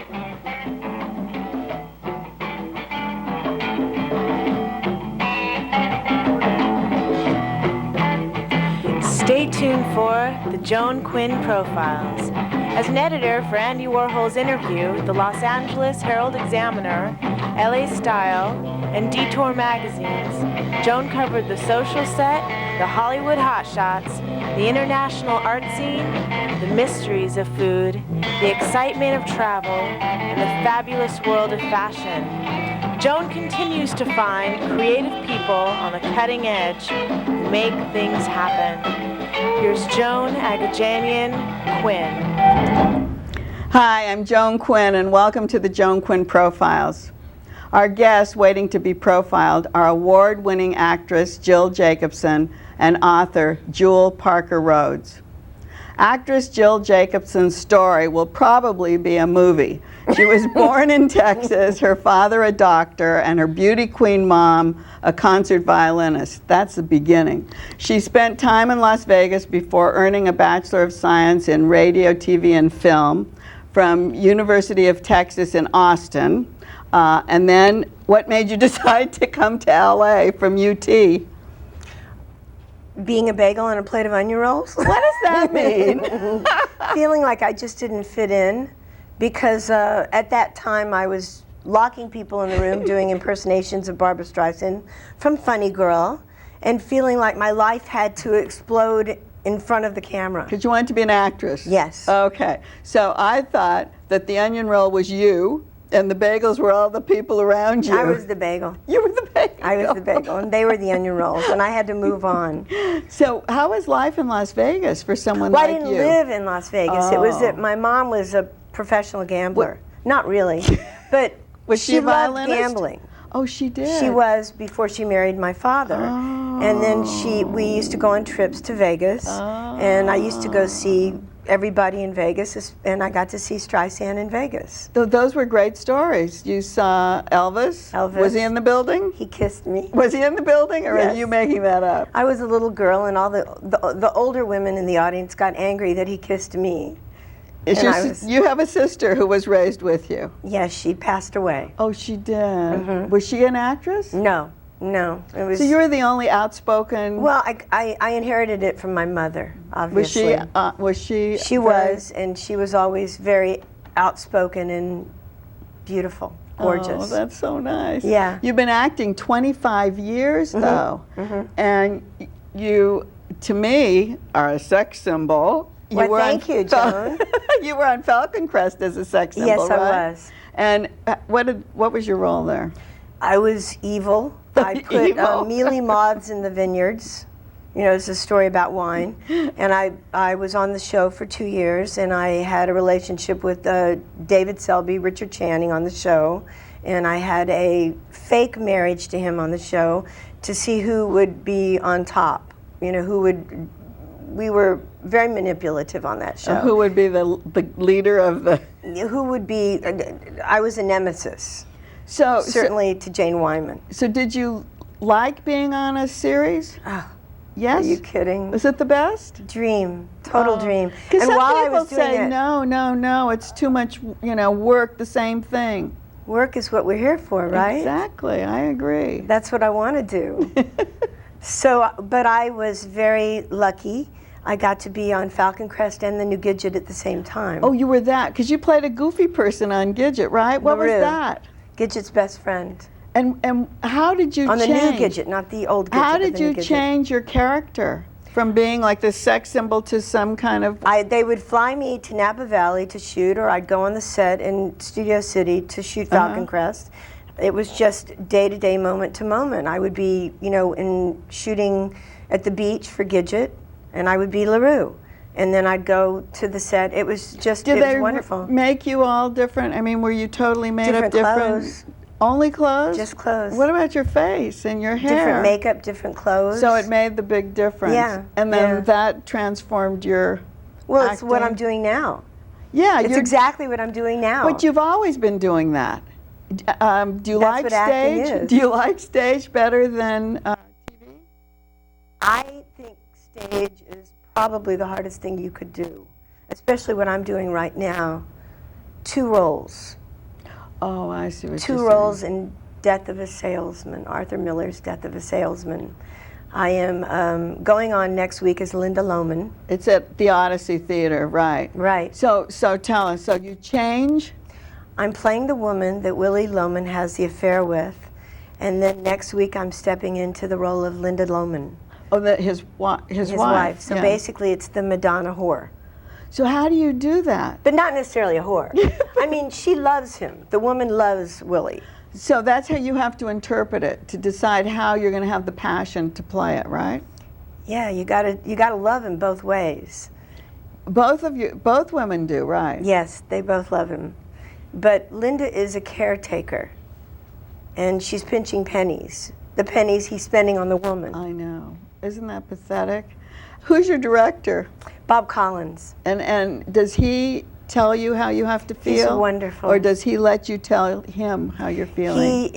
Stay tuned for the Joan Quinn Profiles. As an editor for Andy Warhol's Interview, the Los Angeles Herald-Examiner, LA Style, and Detour magazines, Joan covered the social set, the Hollywood hotshots, the international art scene, the mysteries of food, the excitement of travel, and the fabulous world of fashion. Joan continues to find creative people on the cutting edge who make things happen. Here's Joan Agajanian Quinn. Hi, I'm Joan Quinn, and welcome to the Joan Quinn Profiles. Our guests waiting to be profiled are award-winning actress Jill Jacobson and author Jewell Parker Rhodes. Actress Jill Jacobson's story will probably be a movie. She was born in Texas, her father a doctor, and her beauty queen mom a concert violinist. That's the beginning. She spent time in Las Vegas before earning a Bachelor of Science in Radio, TV, and Film from University of Texas in Austin. And then what made you decide to come to LA from UT? Being a bagel and a plate of onion rolls. What does that mean? Feeling like I just didn't fit in because at that time I was locking people in the room doing impersonations of Barbra Streisand from Funny Girl and feeling like my life had to explode in front of the camera. Because you wanted to be an actress? Yes. Okay. So I thought that the onion roll was you and the bagels were all the people around you. I was the bagel. You were the bagel. I was the bagel, and they were the onion rolls, and I had to move on. So how was life in Las Vegas for someone well, like you? I didn't live in Las Vegas. Oh. It was that my mom was a professional gambler. Not really, but was she a loved violinist? Gambling. Oh, she did? She was before she married my father. Oh. And then we used to go on trips to Vegas, and I used to go see everybody in Vegas, and I got to see Streisand in Vegas. Those were great stories. You saw Elvis? Elvis. Was he in the building? He kissed me. Was he in the building, or Yes. are you making that up? I was a little girl, and all the older women in the audience got angry that he kissed me. You have a sister who was raised with you? Yes, she passed away. Oh, she did. Mm-hmm. Was she an actress? No. It was. So you were the only outspoken. Well, I inherited it from my mother, obviously. Was she? She was, and she was always very outspoken and beautiful, gorgeous. Oh, that's so nice. Yeah. You've been acting 25 years, though, and you, to me, are a sex symbol. Thank you, Joan. You were on Falcon Crest as a sex symbol, yes, right? I was. And what was your role there? I was evil. I put mealy moths in the vineyards. You know, it's a story about wine. And I was on the show for 2 years, and I had a relationship with David Selby, Richard Channing on the show. And I had a fake marriage to him on the show to see who would be on top. You know, we were very manipulative on that show. Who would be the leader of the... Who would be, I was a nemesis. So certainly to Jane Wyman. So did you like being on a series? Oh, yes. Are you kidding? Was it the best? Dream, total dream. Because some while people say no, it's too much, work, the same thing. Work is what we're here for, right? Exactly, I agree. That's what I want to do. But I was very lucky. I got to be on Falcon Crest and the new Gidget at the same time. Oh, you were that? Because you played a goofy person on Gidget, right? What was that? Gidget's best friend. And how did you change? On the new Gidget, not the old Gidget. How did you change your character from being like this sex symbol to some kind of... They would fly me to Napa Valley to shoot, or I'd go on the set in Studio City to shoot Falcon Crest. It was just day-to-day, moment-to-moment. I would be, in shooting at the beach for Gidget, and I would be LaRue. And then I'd go to the set. It was just, it was wonderful. Did they make you all different? I mean, were you totally made of different? Clothes. Only clothes? Just clothes. What about your face and your hair? Different makeup, different clothes. So it made the big difference. Yeah. And then that transformed your Well, acting. it's what I'm doing now. Yeah. It's exactly what I'm doing now. But you've always been doing that. Do you like stage? Do you like stage better than TV? I think stage is probably the hardest thing you could do, especially what I'm doing right now. 2 roles. Oh, I see what you're 2 saying. roles in Death of a Salesman, Arthur Miller's Death of a Salesman. I am going on next week as Linda Lohman. It's at the Odyssey Theater, right? Right. So tell us, so you change? I'm playing the woman that Willie Lohman has the affair with, and then next week I'm stepping into the role of Linda Lohman, Oh, his wife. So yeah. basically it's the Madonna whore. So how do you do that? But not necessarily a whore. I mean, she loves him. The woman loves Willie. So that's how you have to interpret it, to decide how you're going to have the passion to play it, right? Yeah, you gotta love him both ways. Both women do, right? Yes, they both love him. But Linda is a caretaker, and she's pinching pennies. The pennies he's spending on the woman. I know. Isn't that pathetic? Who's your director? Bob Collins. And does he tell you how you have to feel? He's wonderful. Or does he let you tell him how you're feeling?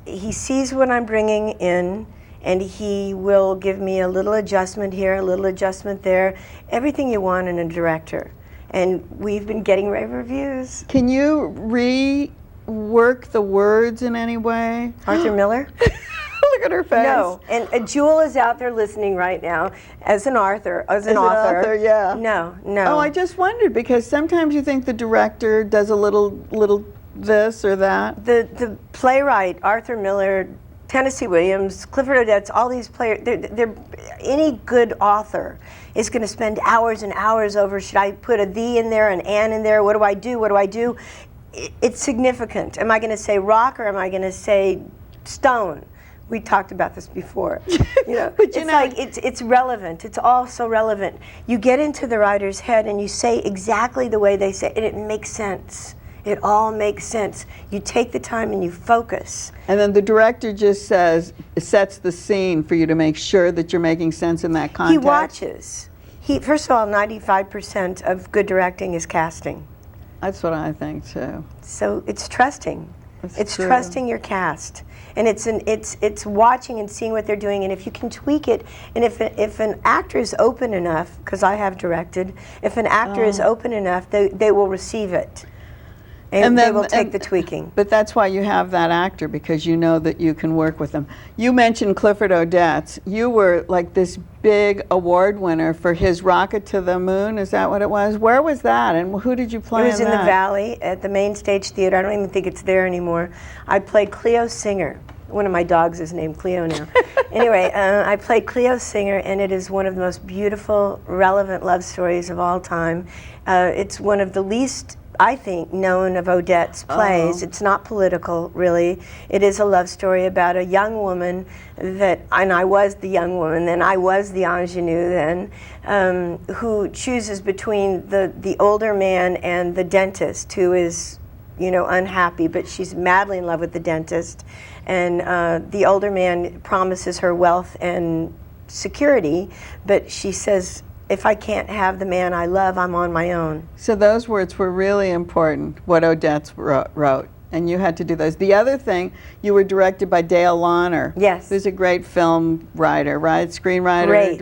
He sees what I'm bringing in, and he will give me a little adjustment here, a little adjustment there, everything you want in a director. And we've been getting rave reviews. Can you rework the words in any way? Arthur Miller? Look at her face. No, and Jewell is out there listening right now as an author. As an author, yeah. No. Oh, I just wondered, because sometimes you think the director does a little this or that. The playwright, Arthur Miller, Tennessee Williams, Clifford Odets, all these players, any good author is going to spend hours and hours over, should I put a "the" in there, an "and" in there, what do I do, what do I do? It's significant. Am I going to say rock, or am I going to say stone? We talked about this before. You know, But it's like it's relevant. It's all so relevant. You get into the writer's head and you say exactly the way they say it, and it makes sense. It all makes sense. You take the time and you focus. And then the director just sets the scene for you to make sure that you're making sense in that context. He watches. First of all, 95% of good directing is casting. That's what I think too. So it's trusting. It's true. trusting your cast, and it's watching and seeing what they're doing, and if you can tweak it, and if an actor is open enough, because I have directed, if an actor is open enough, they will receive it, and they will take the tweaking. But that's why you have that actor, because you know that you can work with them. You mentioned Clifford Odets. You were like this big award winner for his Rocket to the Moon. Is that what it was? Where was that, and who did you play? It was in that? the Valley at the Main Stage Theater. I don't even think it's there anymore. I played Cleo Singer. One of my dogs is named Cleo now. Anyway, I played Cleo Singer, and it is one of the most beautiful, relevant love stories of all time. It's one of the least, I think, known of Odette's plays. It's not political, really. It is a love story about a young woman and I was the young woman then, I was the ingenue then, who chooses between the older man and the dentist, who is, you know, unhappy, but she's madly in love with the dentist. And the older man promises her wealth and security, but she says, if I can't have the man I love, I'm on my own. So those words were really important, what Odette wrote, and you had to do those. The other thing, you were directed by Dale Launer. Yes. Who's a great film writer, right? Screenwriter. Great.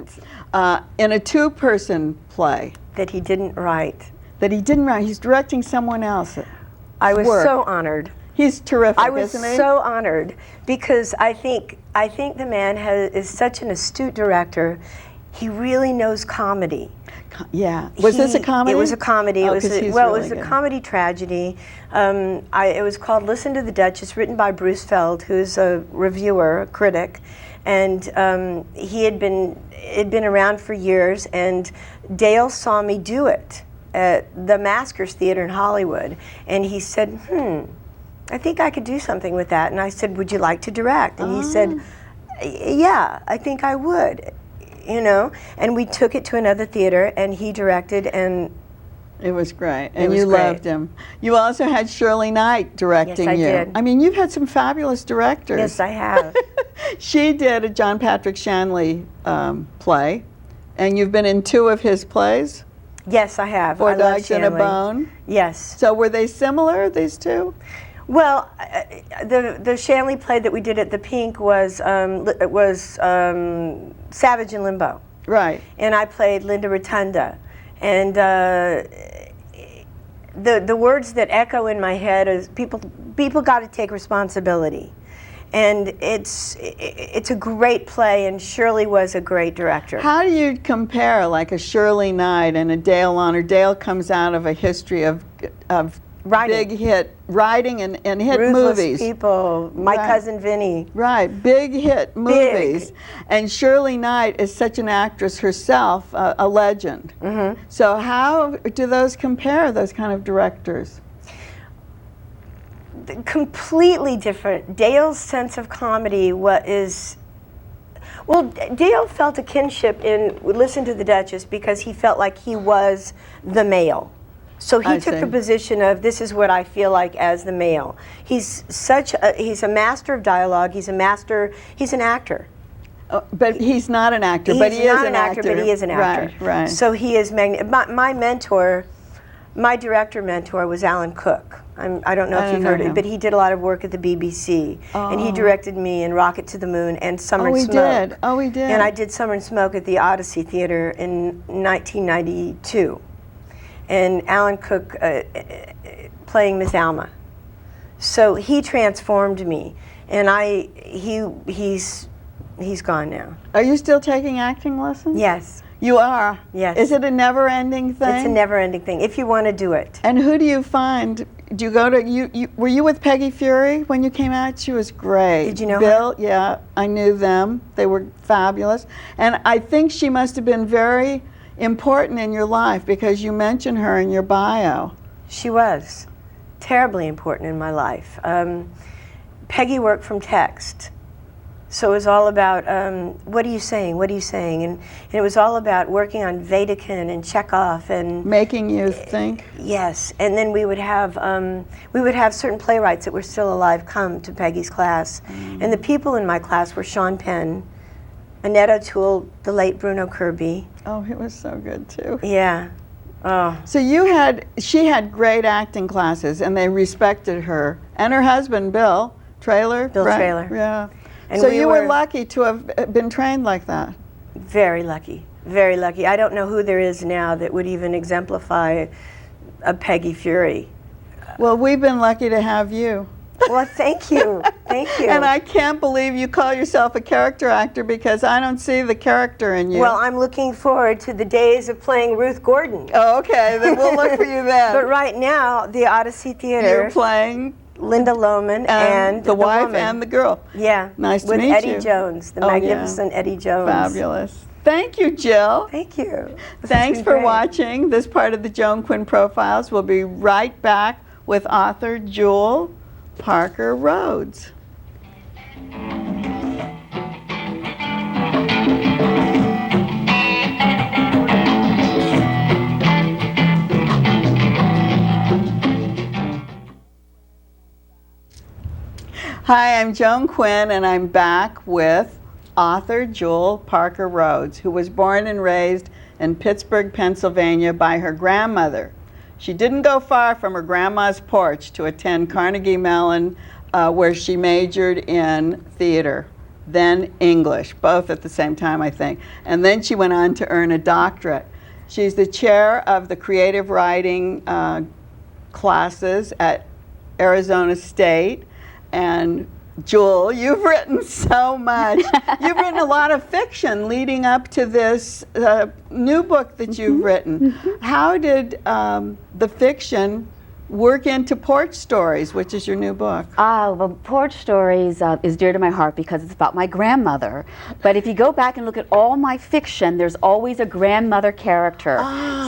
In a two-person play. That he didn't write. That he didn't write. He's directing someone else. I was work. so honored. He's terrific, I was isn't he? so honored, because I think the man is such an astute director. He really knows comedy. Yeah. Was this a comedy? It was a comedy. Oh, It was it was a comedy tragedy. It was called Listen to the Duchess, written by Bruce Feld, who's a reviewer, a critic, and he had been around for years. And Dale saw me do it at the Maskers Theater in Hollywood, and he said, I think I could do something with that. And I said, would you like to direct? And he said, yeah, I think I would, you know. And we took it to another theater, and he directed, and it was great. And was you great. loved him. You also had Shirley Knight directing Yes, I you. did. I mean, you've had some fabulous directors. yes, I have. She did a John Patrick Shanley play, and you've been in 2 of his plays. Yes, I have. Four I love Dogs and a Shanley. Bone. Yes. So were they similar, these 2? Well, the Shanley play that we did at the Pink was Savage in Limbo, Right. and I played Linda Rotunda, and the words that echo in my head is people got to take responsibility. And it's a great play, and Shirley was a great director. How do you compare like a Shirley Knight and a Dale Launer? Dale comes out of a history of Writing. big hit writing and hit Ruthless movies. People, My Right. Cousin Vinny. Right, big hit movies. Big. And Shirley Knight is such an actress herself, a legend. Mm-hmm. So how do those compare, those kind of directors? Completely different. Dale's sense of comedy Dale felt a kinship in Listen to the Duchess because he felt like he was the male. So he took the position of, this is what I feel like as the male. He's a master of dialogue. He's an actor. But he's not an actor, He's but he is not an actor, but he is an actor. Right. So he is my mentor, my director mentor was Alan Cook. I don't know if you've heard it, but he did a lot of work at the BBC. And he directed me in Rocket to the Moon and Summer and Smoke. Oh, he did. And I did Summer and Smoke at the Odyssey Theater in 1992. And Alan Cook playing Miss Alma. So he transformed me. And he's gone now. Are you still taking acting lessons? Yes. You are? Yes. Is it a never-ending thing? It's a never-ending thing, if you want to do it. And who do you find? Do you go to, were you with Peggy Fury when you came out? She was great. Did you know Bill? her? Yeah, I knew them. They were fabulous. And I think she must have been very important in your life because you mention her in your bio. She was terribly important in my life. Peggy worked from text. So it was all about, what are you saying, what are you saying? And it was all about working on Wedekind and Chekhov and... Making you think? Yes, and then we would have certain playwrights that were still alive come to Peggy's class. And the people in my class were Sean Penn, Annette O'Toole, the late Bruno Kirby. Oh, he was so good too. Yeah. Oh. So she had great acting classes and they respected her. And her husband, Bill Traylor. Bill right? Traylor. Yeah. And so we you were lucky to have been trained like that. Very lucky, very lucky. I don't know who there is now that would even exemplify a Peggy Fury. Well, we've been lucky to have you. Well, thank you, thank you. And I can't believe you call yourself a character actor because I don't see the character in you. Well, I'm looking forward to the days of playing Ruth Gordon. Oh, okay, then we'll look for you then. But right now, the Odyssey Theater. You're playing Linda Lohman and the wife woman. and the girl. Yeah. Nice to meet you. With Eddie you. Jones, the magnificent Eddie Jones. Fabulous. Thank you, Jill. Thank you. Thanks for watching this part of the Joan Quinn Profiles. We'll be right back with author Jewell Parker Rhodes. Hi, I'm Joan Quinn, and I'm back with author Jewell Parker Rhodes, who was born and raised in Pittsburgh, Pennsylvania by her grandmother. She didn't go far from her grandma's porch to attend Carnegie Mellon, where she majored in theater, then English, both at the same time, I think. And then she went on to earn a doctorate. She's the chair of the creative writing classes at Arizona State. And Jewell, you've written so much. You've written a lot of fiction leading up to this new book that you've written. How did the fiction work into Porch Stories, which is your new book? Well, Porch Stories is dear to my heart because it's about my grandmother. But if you go back and look at all my fiction, there's always a grandmother character.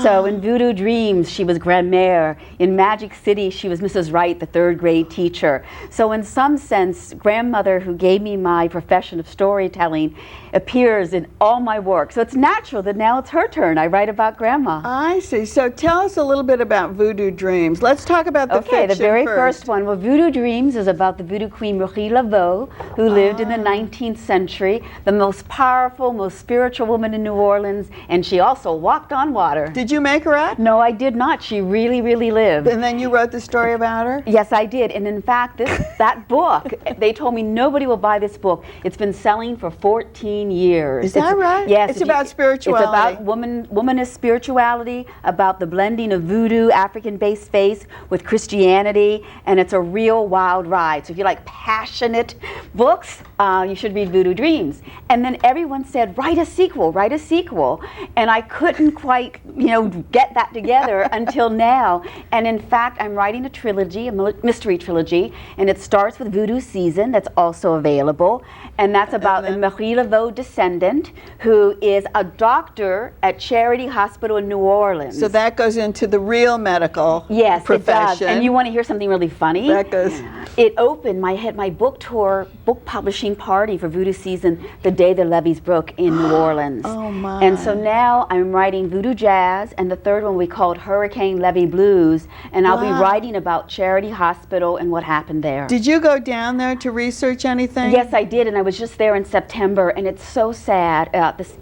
So in Voodoo Dreams, she was Grandmère. In Magic City, she was Mrs. Wright, the third grade teacher. So in some sense, grandmother, who gave me my profession of storytelling, appears in all my work. So it's natural that now it's her turn. I write about Grandma. I see. So tell us a little bit about Voodoo Dreams. Let's talk about the fiction the very first. first one. Well, Voodoo Dreams is about the voodoo queen Marie Laveau, who lived in the 19th century, the most powerful, most spiritual woman in New Orleans, and she also walked on water. Did Did you make her up? No, I did not. She really, really lived. And then you wrote the story about her? Yes, I did. And in fact, that book, they told me nobody will buy this book. It's been selling for 14 years. Is that right? Yes. It's about spirituality. It's about womanist spirituality, about the blending of voodoo, African-based faith with Christianity, and it's a real wild ride. So if you like passionate books, you should read Voodoo Dreams. And then everyone said, write a sequel, write a sequel. And I couldn't quite, get that together until now. And in fact, I'm writing a trilogy, a mystery trilogy, and it starts with Voodoo Season, that's also available. And that's about a Marie Laveau descendant who is a doctor at Charity Hospital in New Orleans. So that goes into the real medical profession. It does. And you want to hear something really funny? That goes. It opened, my book tour, book publishing party for Voodoo Season the day the levees broke in New Orleans. Oh my. And so now I'm writing Voodoo Jazz, and the third one we called Hurricane Levee Blues, and I'll be writing about Charity Hospital and what happened there. Did you go down there to research anything? Yes, I did, and I was just there in September, and it's so sad.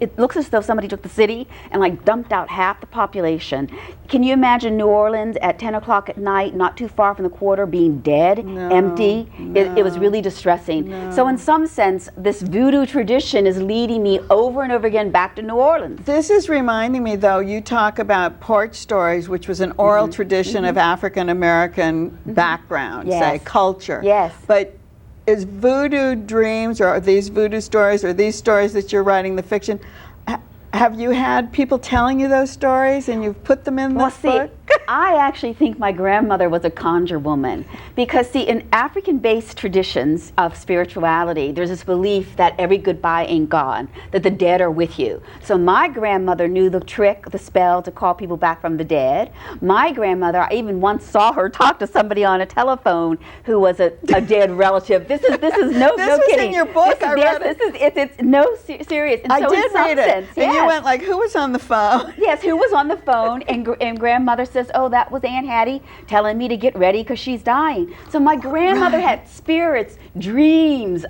It looks as though somebody took the city and like dumped out half the population. Can you imagine New Orleans at 10 o'clock at night, not too far from the quarter, being dead, empty? It was really distressing. So in some sense, this voodoo tradition is leading me over and over again back to New Orleans. This is reminding me, though, you talk about porch stories, which was an oral tradition of African American background, say, culture. Yes. But is Voodoo Dreams, or are these voodoo stories, or these stories that you're writing, the fiction, have you had people telling you those stories and you've put them in this book? I actually think my grandmother was a conjure woman because, see, in African-based traditions of spirituality, there's this belief that every goodbye ain't gone, that the dead are with you. So my grandmother knew the trick, the spell to call people back from the dead. My grandmother, I even once saw her talk to somebody on a telephone who was a dead relative. This is no this no was kidding. In your book. I read it. It's no serious. And I so did read it. And you went like, who was on the phone? Yes, who was on the phone? And grandmother says, oh, that was Aunt Hattie telling me to get ready because she's dying. So my grandmother had spirits, dreams.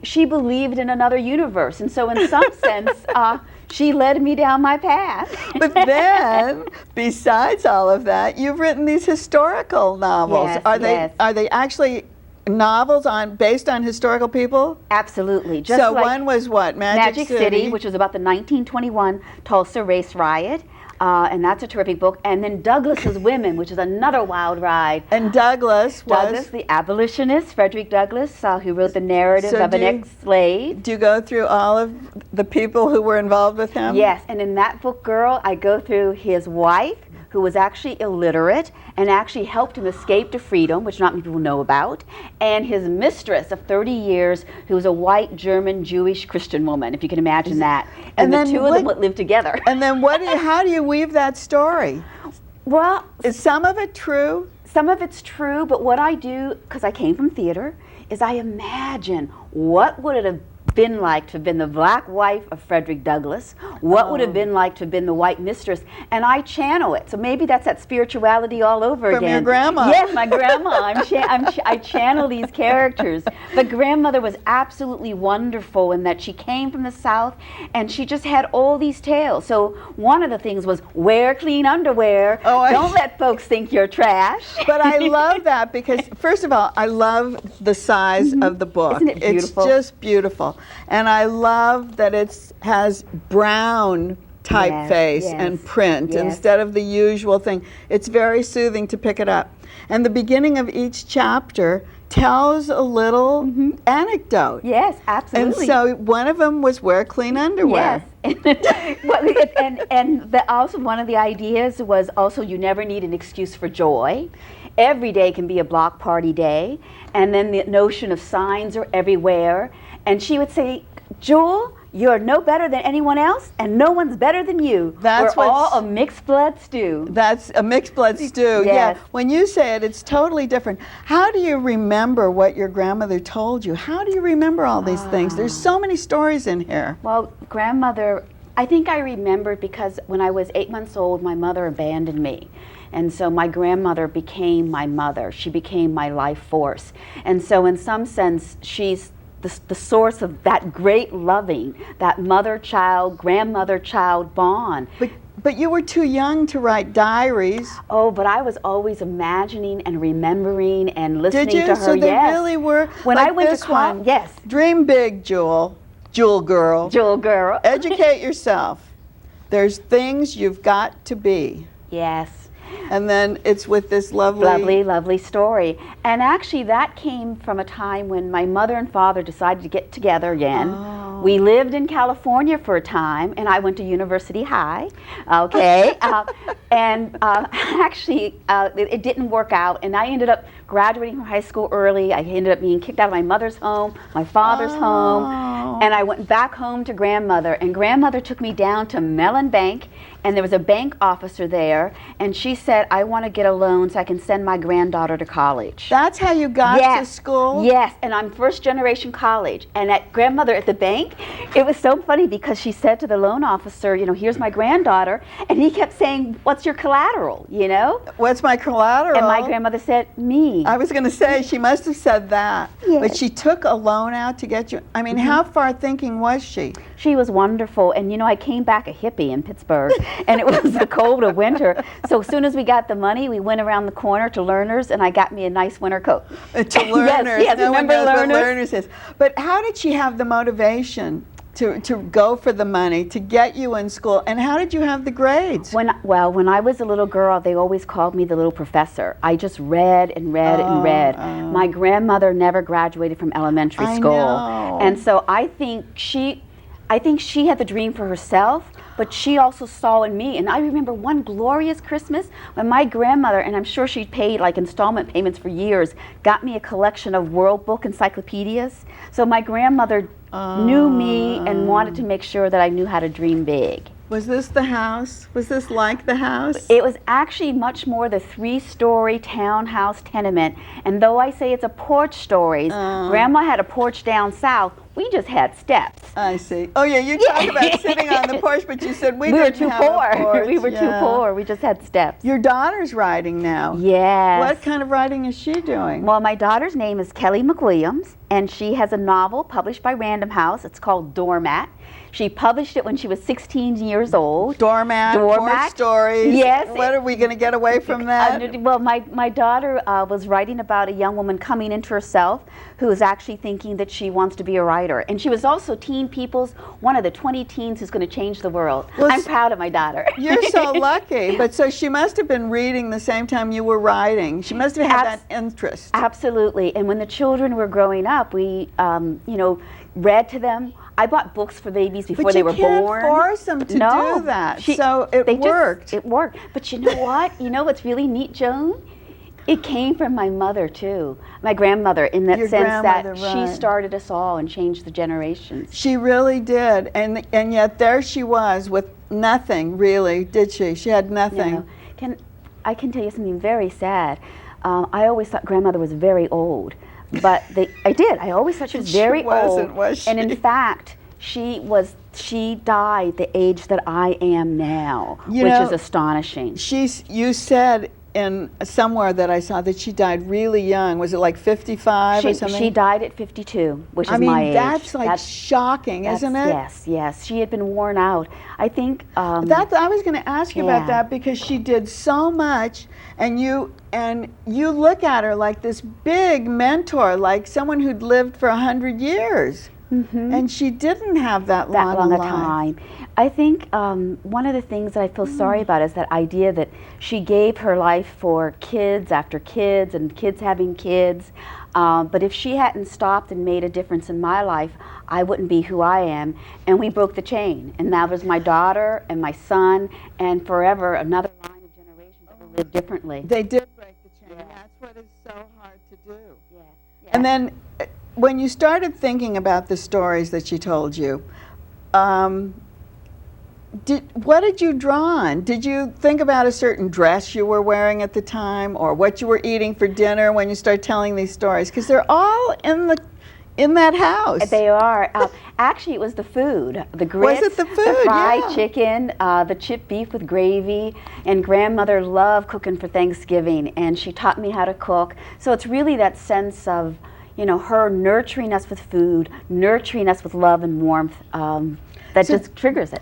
She believed in another universe, and so in some sense, she led me down my path. But then, besides all of that, you've written these historical novels. Yes, Are they actually novels based on historical people? Absolutely. So one was what? Magic City, which was about the 1921 Tulsa race riot. And that's a terrific book. And then Douglas's Women, which is another wild ride. And Douglas, the abolitionist, Frederick Douglass, who wrote the narrative of an ex-slave. Do you go through all of the people who were involved with him? Yes, and in that book, girl, I go through his wife, who was actually illiterate and actually helped him escape to freedom, which not many people know about, and his mistress of 30 years, who was a white German Jewish Christian woman, if you can imagine that. And the two of them would live together. And then how do you weave that story? Well, is some of it true? Some of it's true, but what I do, because I came from theater, is I imagine what would it have been like to have been the black wife of Frederick Douglass? What would have been like to have been the white mistress? And I channel it. So maybe that's that spirituality all over again. From your grandma. Yes, my grandma. I channel these characters. But grandmother was absolutely wonderful in that she came from the South and she just had all these tales. So one of the things was wear clean underwear. Don't let folks think you're trash. But I love that because, first of all, I love the size of the book. Isn't it beautiful? It's just beautiful. And I love that it has brown typeface and print instead of the usual thing. It's very soothing to pick it up. And the beginning of each chapter tells a little anecdote. Yes, absolutely. And so one of them was wear clean underwear. Yes. and also one of the ideas was also you never need an excuse for joy. Every day can be a block party day. And then the notion of signs are everywhere. And she would say, Jewel, you're no better than anyone else, and no one's better than you. We're all a mixed blood stew. That's a mixed blood stew, yes. Yeah. When you say it, it's totally different. How do you remember what your grandmother told you? How do you remember all these things? There's so many stories in here. Well, grandmother, I think I remembered because when I was 8 months old, my mother abandoned me. And so my grandmother became my mother. She became my life force. And so in some sense, she's the source of that great loving, that mother-child, grandmother-child bond. but you were too young to write diaries. Oh, but I was always imagining and remembering and listening Did you? to her. So they yes. really were. When like I went this to college, one. yes. Dream big, Jewel. Jewel girl. Jewel girl. Educate yourself. There's things you've got to be. Yes. And then it's with this lovely... Lovely story. And actually that came from a time when my mother and father decided to get together again. Oh. We lived in California for a time, and I went to University High, okay? Actually, it didn't work out, and I ended up graduating from high school early. I ended up being kicked out of my mother's home, my father's home, and I went back home to grandmother, and grandmother took me down to Mellon Bank, and there was a bank officer there, and she said, I want to get a loan so I can send my granddaughter to college. That's how you got to school? Yes, and I'm first generation college. And at grandmother at the bank, it was so funny because she said to the loan officer, you know, here's my granddaughter, and he kept saying, what's your collateral, you know? What's my collateral? And my grandmother said, me. I was going to say, she must have said that. Yes. But she took a loan out to get you. I mean, how far thinking was she? She was wonderful, and you know, I came back a hippie in Pittsburgh, and it was the cold of winter. So as soon as we got the money, we went around the corner to Learners, and I got me a nice winter coat. To Learners. Yes, no one remember knows Learners? what Learners is. But how did she have the motivation to go for the money, to get you in school, and how did you have the grades? When I was a little girl, they always called me the little professor. I just read and read and read. My grandmother never graduated from elementary school. I know. And so I think she had the dream for herself, but she also saw in me. And I remember one glorious Christmas when my grandmother, and I'm sure she paid like installment payments for years, got me a collection of World Book encyclopedias. So my grandmother knew me and wanted to make sure that I knew how to dream big. Was this the house? Was this like the house? It was actually much more the 3-story townhouse tenement. And though I say it's a porch stories, Grandma had a porch down south. We just had steps. I see. Oh yeah, you talked about sitting on the porch, but you said we were didn't too have a poor. porch. We were too poor. We just had steps. Your daughter's writing now. Yes. What kind of writing is she doing? Well, my daughter's name is Kelly McWilliams, and she has a novel published by Random House. It's called Doormat. She published it when she was 16 years old. Doormat, porch stories. Yes. What are we going to get away from that? Well, my daughter was writing about a young woman coming into herself who is actually thinking that she wants to be a writer. And she was also Teen People's, one of the 20 teens who's going to change the world. Well, I'm proud of my daughter. You're so lucky. But so she must have been reading the same time you were writing. She must have had that interest. Absolutely. And when the children were growing up, we, you know, read to them. I bought books for babies before they were born. But you can't force them to do that. So it worked. It worked. But you know what? You know what's really neat, Joan? It came from my mother, too. My grandmother, in that sense that she started us all and changed the generations. She really did. And yet there she was with nothing, really, did she? She had nothing. You know, I can tell you something very sad. I always thought grandmother was very old. But I always thought she was very old. Was she? And in fact, she died the age that I am now, which is astonishing. You said in somewhere that I saw that she died really young. Was it like 55 or something? She died at 52, which is my age. I mean, that's like shocking, isn't it? Yes, yes. She had been worn out. I think... I was going to ask you about that because she did so much, and you look at her like this big mentor, like someone who'd lived for 100 years. Mm-hmm. And she didn't have that long a time. I think one of the things that I feel sorry about is that idea that she gave her life for kids after kids and kids having kids. But if she hadn't stopped and made a difference in my life, I wouldn't be who I am. And we broke the chain. And now there's my daughter and my son, and forever another line of generations that will live differently. They did break the chain. Yeah. That's what is so hard to do. Yeah. Yeah. And then when you started thinking about the stories that she told you, what did you draw on? Did you think about a certain dress you were wearing at the time, or what you were eating for dinner when you started telling these stories? Because they're all in that house. They are. Actually, it was the food. The grits, was it the food? The fried chicken, the chipped beef with gravy, and grandmother loved cooking for Thanksgiving, and she taught me how to cook. So it's really that sense of, you know, her nurturing us with food, nurturing us with love and warmth. that just triggers it.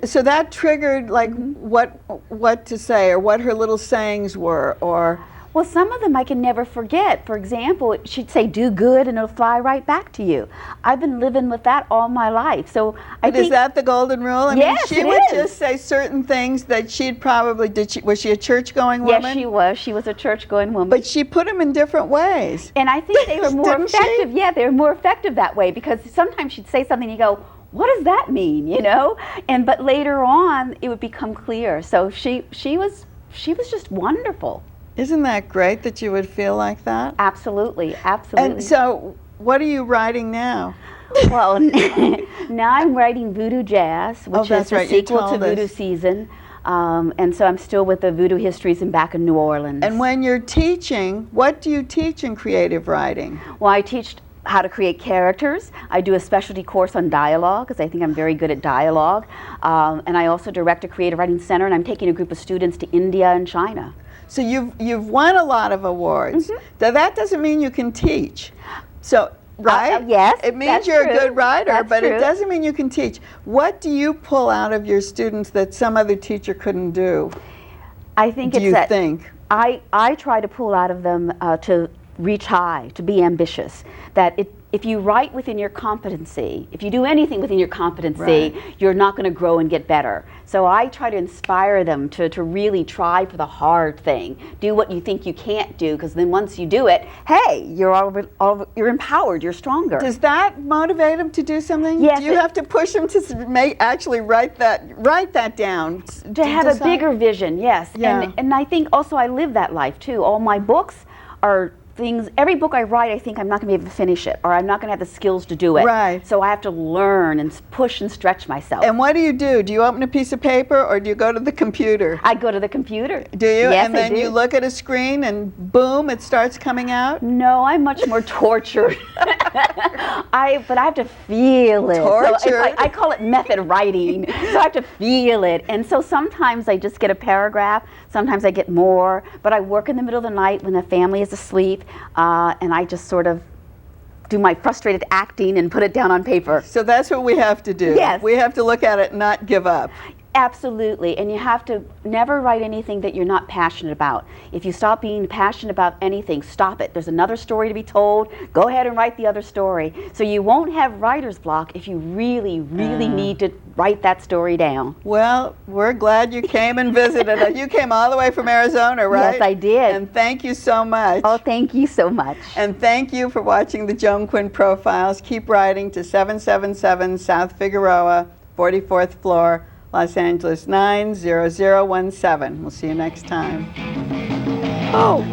So that triggered like what to say, or what her little sayings were, or. Well, some of them I can never forget. For example, she'd say, "Do good and it'll fly right back to you." I've been living with that all my life. So I think, is that the golden rule? I yes, mean, she would just say certain things that she'd probably, was she a church-going woman? Yes, she was. She was a church-going woman. But she put them in different ways. And I think they were more Didn't she? effective. Yeah, they were more effective that way, because sometimes she'd say something and you go, what does that mean, you know? But later on, it would become clear. So she was just wonderful. Isn't that great that you would feel like that? Absolutely, absolutely. And so, what are you writing now? Well, now I'm writing Voodoo Jazz, which is the sequel to Voodoo Season. And so I'm still with the Voodoo Histories and back in New Orleans. And when you're teaching, what do you teach in creative writing? Well, I teach how to create characters. I do a specialty course on dialogue, because I think I'm very good at dialogue. And I also direct a creative writing center, and I'm taking a group of students to India and China. So you've won a lot of awards. Now that doesn't mean you can teach. So, right? Yes, it means you're a good writer, That's but true. it doesn't mean you can teach. What do you pull out of your students that some other teacher couldn't do? I think do it's you that think? I try to pull out of them to reach high, to be ambitious. That if you write within your competency, if you do anything within your competency, you're not going to grow and get better. So I try to inspire them to really try for the hard thing. Do what you think you can't do, because then once you do it, hey, you're empowered, you're stronger. Does that motivate them to do something? Yes. Do you have to push them to actually write that down? To have a bigger vision, yes. Yeah. And I think also I live that life too. All my books are things, every book I write, I think I'm not going to be able to finish it, or I'm not going to have the skills to do it. Right. So I have to learn and push and stretch myself. And what do you do? Do you open a piece of paper, or do you go to the computer? I go to the computer. Do you? Yes, and then you look at a screen and boom, it starts coming out? No, I'm much more tortured. But I have to feel it. Tortured? So I call it method writing. So I have to feel it. And so sometimes I just get a paragraph, sometimes I get more, but I work in the middle of the night when the family is asleep, and I just sort of do my frustrated acting and put it down on paper. So that's what we have to do. Yes. We have to look at it and not give up. Absolutely, and you have to never write anything that you're not passionate about. If you stop being passionate about anything, stop it. There's another story to be told. Go ahead and write the other story. So you won't have writer's block if you really, really need to write that story down. Well, we're glad you came and visited us. You came all the way from Arizona, right? Yes, I did. And thank you so much. Oh, thank you so much. And thank you for watching the Joan Quinn Profiles. Keep writing to 777 South Figueroa, 44th floor, Los Angeles 90017. We'll see you next time. Oh.